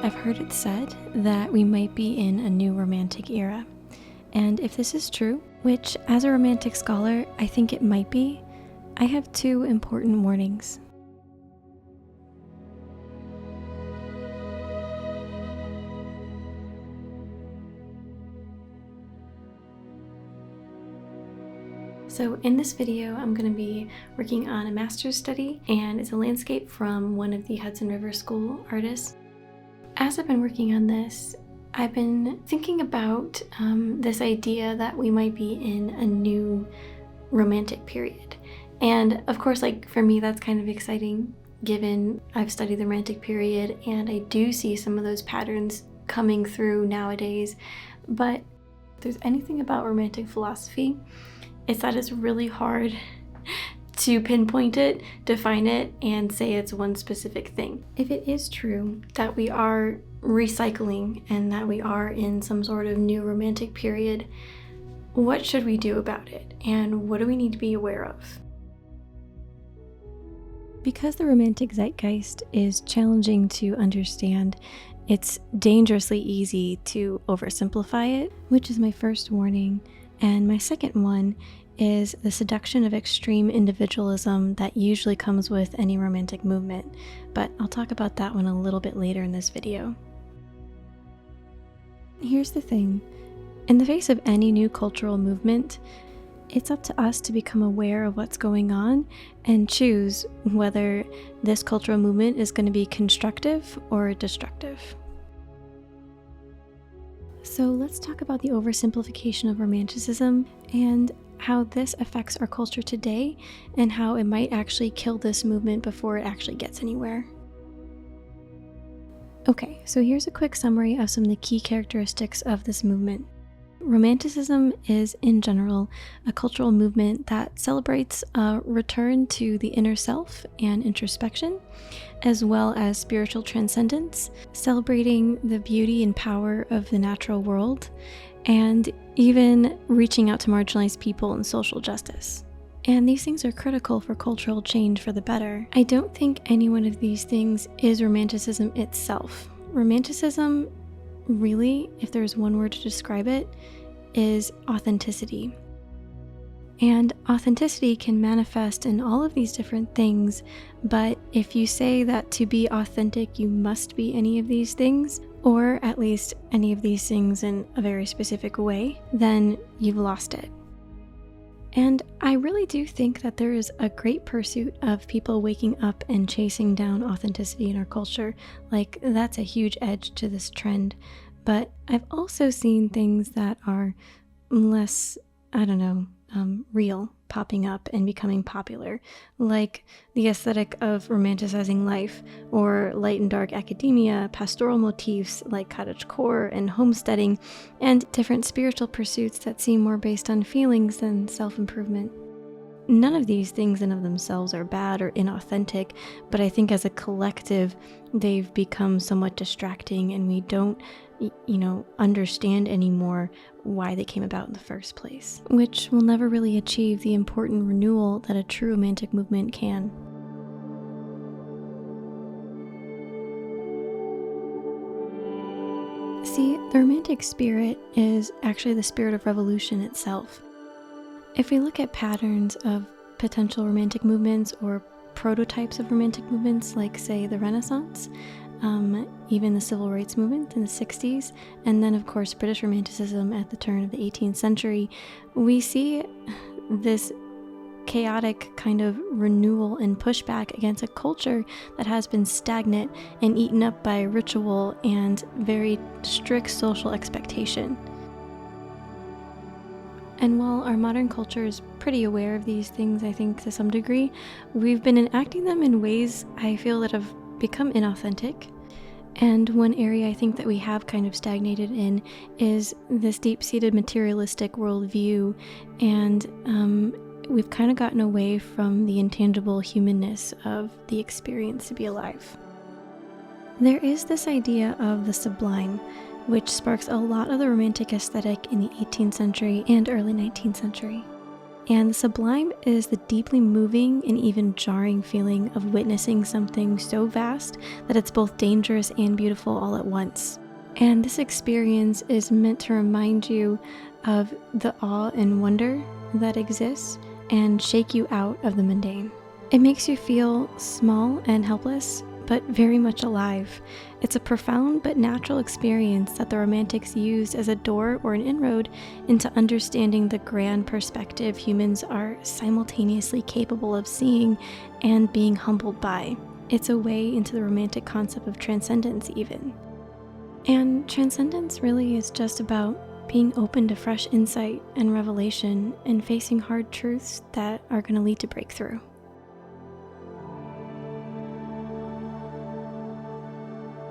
I've heard it said that we might be in a new romantic era. And if this is true, which as a romantic scholar I think it might be, I have two important warnings. So in this video, I'm going to be working on a master's study, and it's a landscape from one of the Hudson River School artists. As I've been working on this, I've been thinking about this idea that we might be in a new romantic period. And of course, like for me, that's kind of exciting given I've studied the romantic period and I do see some of those patterns coming through nowadays. But if there's anything about romantic philosophy, it's that it's really hard to pinpoint it, define it, and say it's one specific thing. If it is true that we are recycling and that we are in some sort of new romantic period, what should we do about it? And what do we need to be aware of? Because the romantic zeitgeist is challenging to understand, it's dangerously easy to oversimplify it, which is my first warning. And my second one is the seduction of extreme individualism that usually comes with any romantic movement, but I'll talk about that one a little bit later in this video. Here's the thing, in the face of any new cultural movement, it's up to us to become aware of what's going on and choose whether this cultural movement is going to be constructive or destructive. So let's talk about the oversimplification of Romanticism and how this affects our culture today and how it might actually kill this movement before it actually gets anywhere. Okay, so here's a quick summary of some of the key characteristics of this movement. Romanticism is, in general, a cultural movement that celebrates a return to the inner self and introspection, as well as spiritual transcendence, celebrating the beauty and power of the natural world, and even reaching out to marginalized people and social justice. And these things are critical for cultural change for the better. I don't think any one of these things is Romanticism itself. Romanticism, really, if there's one word to describe it, is authenticity. And authenticity can manifest in all of these different things, but if you say that to be authentic you must be any of these things, or at least any of these things in a very specific way, then you've lost it. And I really do think that there is a great pursuit of people waking up and chasing down authenticity in our culture. Like, that's a huge edge to this trend. But I've also seen things that are less, real popping up and becoming popular, like the aesthetic of romanticizing life, or light and dark academia, pastoral motifs like cottagecore and homesteading, and different spiritual pursuits that seem more based on feelings than self-improvement. None of these things in of themselves are bad or inauthentic, but I think as a collective, they've become somewhat distracting and we don't understand anymore why they came about in the first place, which will never really achieve the important renewal that a true romantic movement can. See, the romantic spirit is actually the spirit of revolution itself. If we look at patterns of potential romantic movements or prototypes of romantic movements, like say the Renaissance, even the Civil Rights Movement in the 60s, and then of course British Romanticism at the turn of the 18th century, we see this chaotic kind of renewal and pushback against a culture that has been stagnant and eaten up by ritual and very strict social expectation. And while our modern culture is pretty aware of these things, I think to some degree, we've been enacting them in ways I feel that have become inauthentic. And one area I think that we have kind of stagnated in is this deep-seated materialistic worldview, and we've kind of gotten away from the intangible humanness of the experience to be alive. There is this idea of the sublime, which sparks a lot of the romantic aesthetic in the 18th century and early 19th century. And the sublime is the deeply moving and even jarring feeling of witnessing something so vast that it's both dangerous and beautiful all at once. And this experience is meant to remind you of the awe and wonder that exists and shake you out of the mundane. It makes you feel small and helpless, but very much alive. It's a profound but natural experience that the Romantics used as a door or an inroad into understanding the grand perspective humans are simultaneously capable of seeing and being humbled by. It's a way into the Romantic concept of transcendence even. And transcendence really is just about being open to fresh insight and revelation and facing hard truths that are going to lead to breakthrough.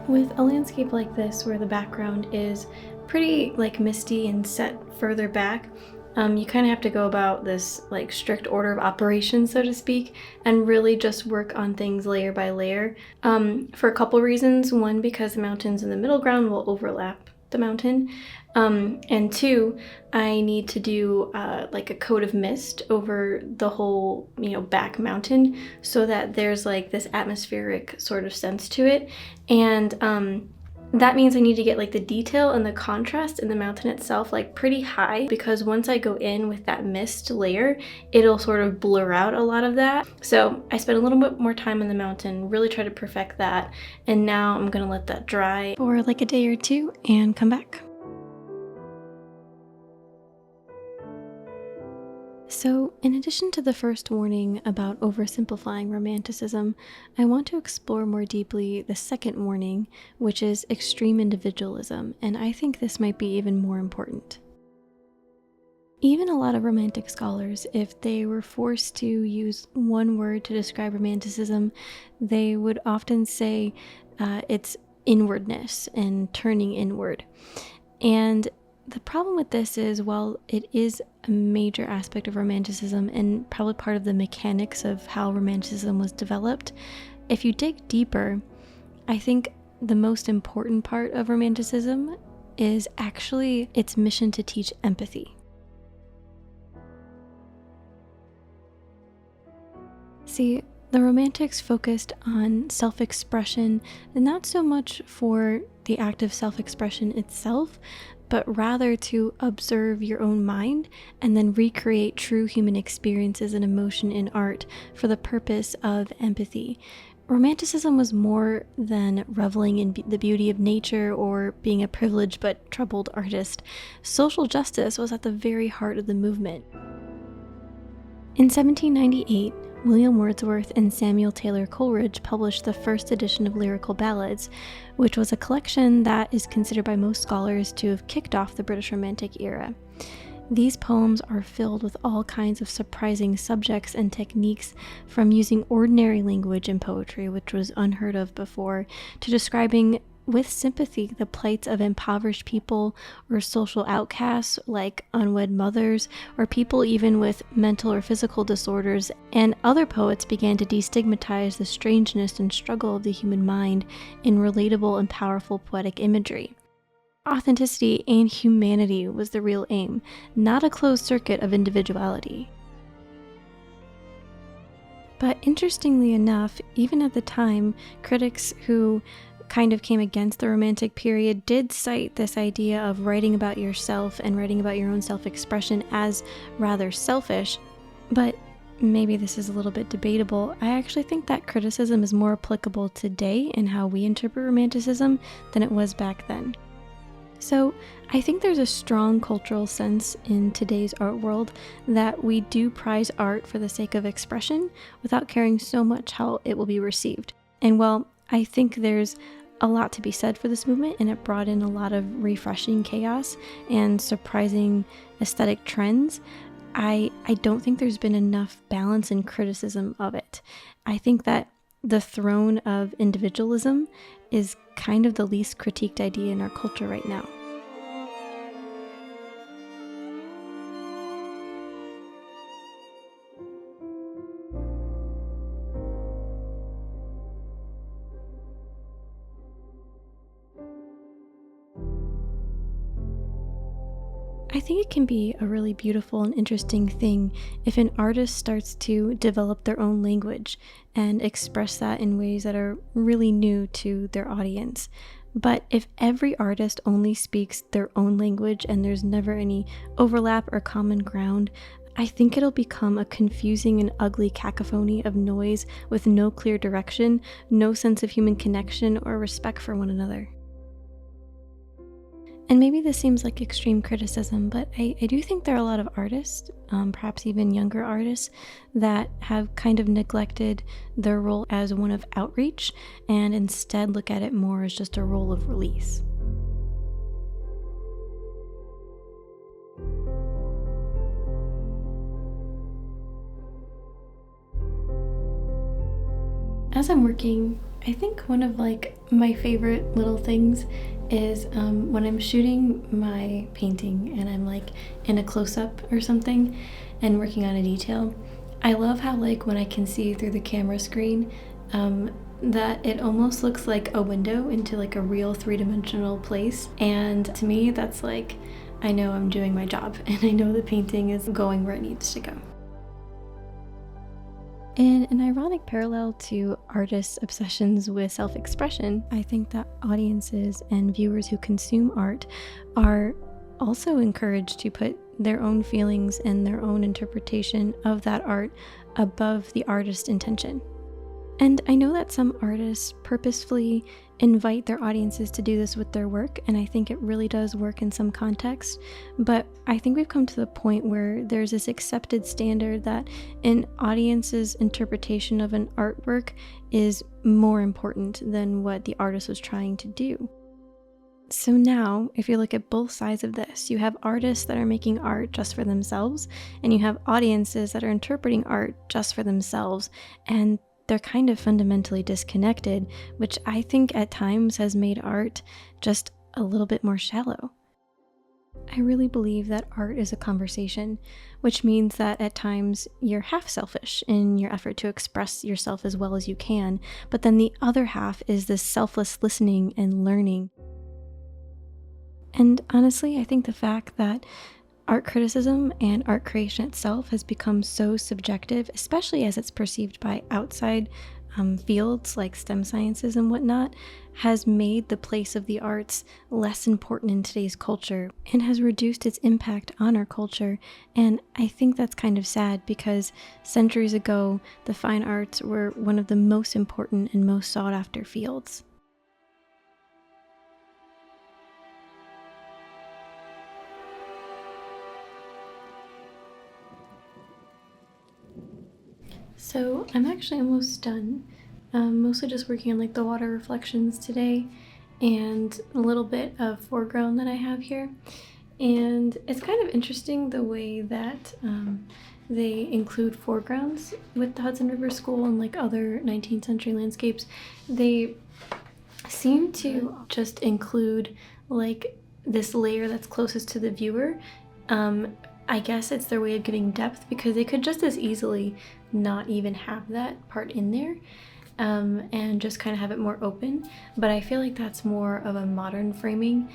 With a landscape like this where the background is pretty misty and set further back, you kind of have to go about this strict order of operations, so to speak, and really just work on things layer by layer for a couple reasons. One, because the mountains in the middle ground will overlap the mountain, and two, I need to do a coat of mist over the whole back mountain so that there's this atmospheric sort of sense to it. And that means I need to get the detail and the contrast in the mountain itself pretty high, because once I go in with that mist layer, it'll sort of blur out a lot of that. So I spent a little bit more time in the mountain, really try to perfect that, and now I'm gonna let that dry for a day or two and come back. So, in addition to the first warning about oversimplifying Romanticism, I want to explore more deeply the second warning, which is extreme individualism, and I think this might be even more important. Even a lot of Romantic scholars, if they were forced to use one word to describe Romanticism, they would often say it's inwardness and turning inward. And the problem with this is, while it is a major aspect of Romanticism and probably part of the mechanics of how Romanticism was developed, if you dig deeper, I think the most important part of Romanticism is actually its mission to teach empathy. See, the Romantics focused on self-expression, and not so much for the act of self-expression itself, but rather to observe your own mind and then recreate true human experiences and emotion in art for the purpose of empathy. Romanticism was more than reveling in the beauty of nature or being a privileged but troubled artist. Social justice was at the very heart of the movement. In 1798, William Wordsworth and Samuel Taylor Coleridge published the first edition of Lyrical Ballads, which was a collection that is considered by most scholars to have kicked off the British Romantic era. These poems are filled with all kinds of surprising subjects and techniques, from using ordinary language in poetry, which was unheard of before, to describing with sympathy the plights of impoverished people or social outcasts like unwed mothers, or people even with mental or physical disorders. And other poets began to destigmatize the strangeness and struggle of the human mind in relatable and powerful poetic imagery. Authenticity and humanity was the real aim, not a closed circuit of individuality. But interestingly enough, even at the time, critics who kind of came against the Romantic period did cite this idea of writing about yourself and writing about your own self-expression as rather selfish. But maybe this is a little bit debatable. I actually think that criticism is more applicable today in how we interpret Romanticism than it was back then. So I think there's a strong cultural sense in today's art world that we do prize art for the sake of expression without caring so much how it will be received. And while I think there's a lot to be said for this movement, and it brought in a lot of refreshing chaos and surprising aesthetic trends, I don't think there's been enough balance and criticism of it. I think that the throne of individualism is kind of the least critiqued idea in our culture right now. I think it can be a really beautiful and interesting thing if an artist starts to develop their own language and express that in ways that are really new to their audience. But if every artist only speaks their own language and there's never any overlap or common ground, I think it'll become a confusing and ugly cacophony of noise with no clear direction, no sense of human connection or respect for one another. And maybe this seems like extreme criticism, but I do think there are a lot of artists, perhaps even younger artists, that have kind of neglected their role as one of outreach and instead look at it more as just a role of release. As I'm working, I think one of my favorite little things is when I'm shooting my painting and I'm in a close-up or something and working on a detail. I love how when I can see through the camera screen, that it almost looks like a window into a real three-dimensional place. And to me, that's I know I'm doing my job and I know the painting is going where it needs to go. In an ironic parallel to artists' obsessions with self-expression, I think that audiences and viewers who consume art are also encouraged to put their own feelings and their own interpretation of that art above the artist's intention. And I know that some artists purposefully invite their audiences to do this with their work, and I think it really does work in some contexts, but I think we've come to the point where there's this accepted standard that an audience's interpretation of an artwork is more important than what the artist was trying to do. So now, if you look at both sides of this, you have artists that are making art just for themselves, and you have audiences that are interpreting art just for themselves, and they're kind of fundamentally disconnected, which I think at times has made art just a little bit more shallow. I really believe that art is a conversation, which means that at times you're half selfish in your effort to express yourself as well as you can, but then the other half is this selfless listening and learning. And honestly, I think the fact that art criticism and art creation itself has become so subjective, especially as it's perceived by outside fields like STEM sciences and whatnot, has made the place of the arts less important in today's culture and has reduced its impact on our culture. And I think that's kind of sad because centuries ago, the fine arts were one of the most important and most sought after fields. So I'm actually almost done. Mostly just working on the water reflections today and a little bit of foreground that I have here. And it's kind of interesting the way that they include foregrounds with the Hudson River School and other 19th century landscapes. They seem to just include this layer that's closest to the viewer. I guess it's their way of giving depth because they could just as easily not even have that part in there and just kind of have it more open. But I feel like that's more of a modern framing,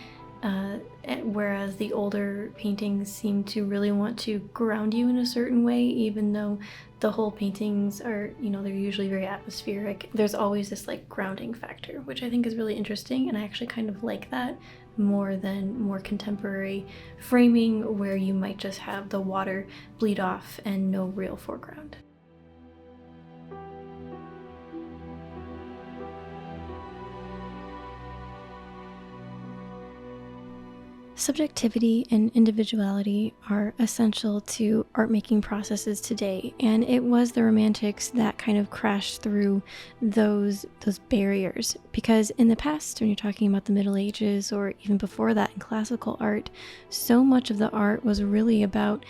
whereas the older paintings seem to really want to ground you in a certain way, even though the whole paintings are, they're usually very atmospheric. There's always this grounding factor, which I think is really interesting, and I actually kind of like that more than more contemporary framing where you might just have the water bleed off and no real foreground. Subjectivity and individuality are essential to art-making processes today, and it was the Romantics that kind of crashed through those barriers. Because in the past, when you're talking about the Middle Ages or even before that in classical art, so much of the art was really about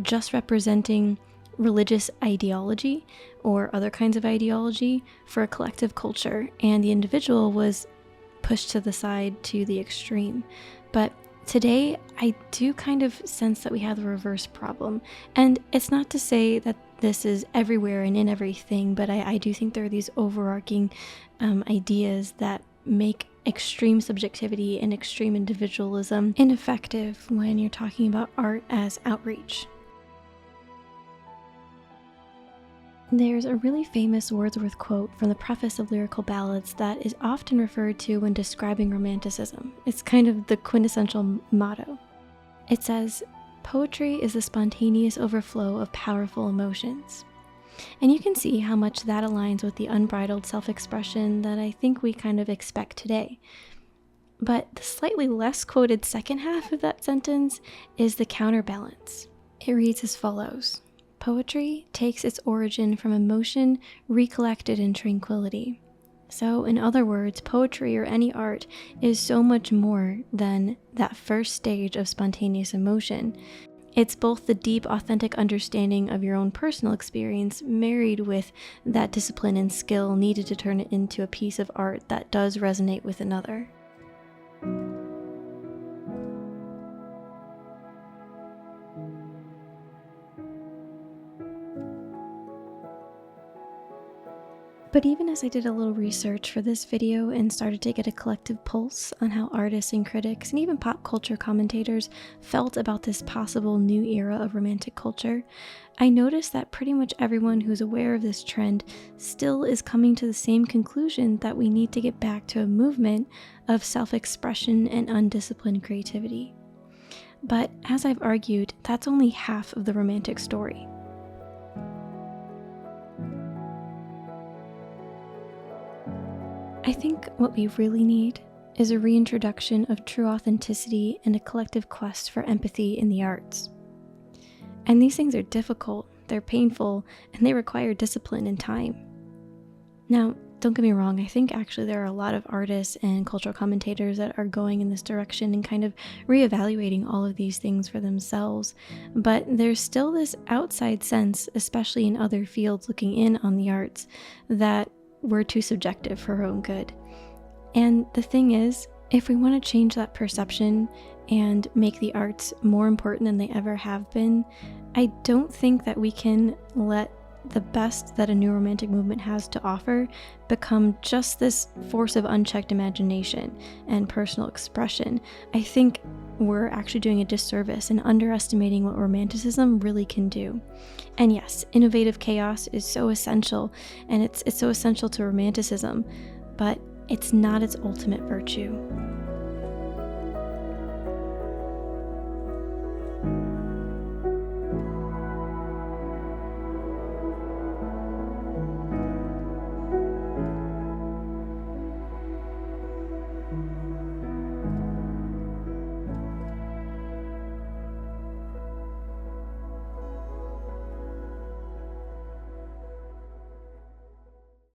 just representing religious ideology or other kinds of ideology for a collective culture, and the individual was pushed to the side to the extreme. But today, I do kind of sense that we have the reverse problem. And it's not to say that this is everywhere and in everything, but I do think there are these overarching ideas that make extreme subjectivity and extreme individualism ineffective when you're talking about art as outreach. There's a really famous Wordsworth quote from the preface of Lyrical Ballads that is often referred to when describing Romanticism. It's kind of the quintessential motto. It says, "Poetry is the spontaneous overflow of powerful emotions." And you can see how much that aligns with the unbridled self-expression that I think we kind of expect today. But the slightly less quoted second half of that sentence is the counterbalance. It reads as follows: "Poetry takes its origin from emotion recollected in tranquility." So, in other words, poetry or any art is so much more than that first stage of spontaneous emotion. It's both the deep, authentic understanding of your own personal experience married with that discipline and skill needed to turn it into a piece of art that does resonate with another. But even as I did a little research for this video and started to get a collective pulse on how artists and critics and even pop culture commentators felt about this possible new era of romantic culture, I noticed that pretty much everyone who's aware of this trend still is coming to the same conclusion that we need to get back to a movement of self-expression and undisciplined creativity. But as I've argued, that's only half of the romantic story. I think what we really need is a reintroduction of true authenticity and a collective quest for empathy in the arts. And these things are difficult, they're painful, and they require discipline and time. Now, don't get me wrong, I think actually there are a lot of artists and cultural commentators that are going in this direction and kind of reevaluating all of these things for themselves. But there's still this outside sense, especially in other fields looking in on the arts, that we're too subjective for our own good. And the thing is, if we want to change that perception and make the arts more important than they ever have been, I don't think that we can let the best that a new romantic movement has to offer become just this force of unchecked imagination and personal expression. I think we're actually doing a disservice and underestimating what Romanticism really can do. And yes, innovative chaos is so essential, and it's so essential to Romanticism, but it's not its ultimate virtue.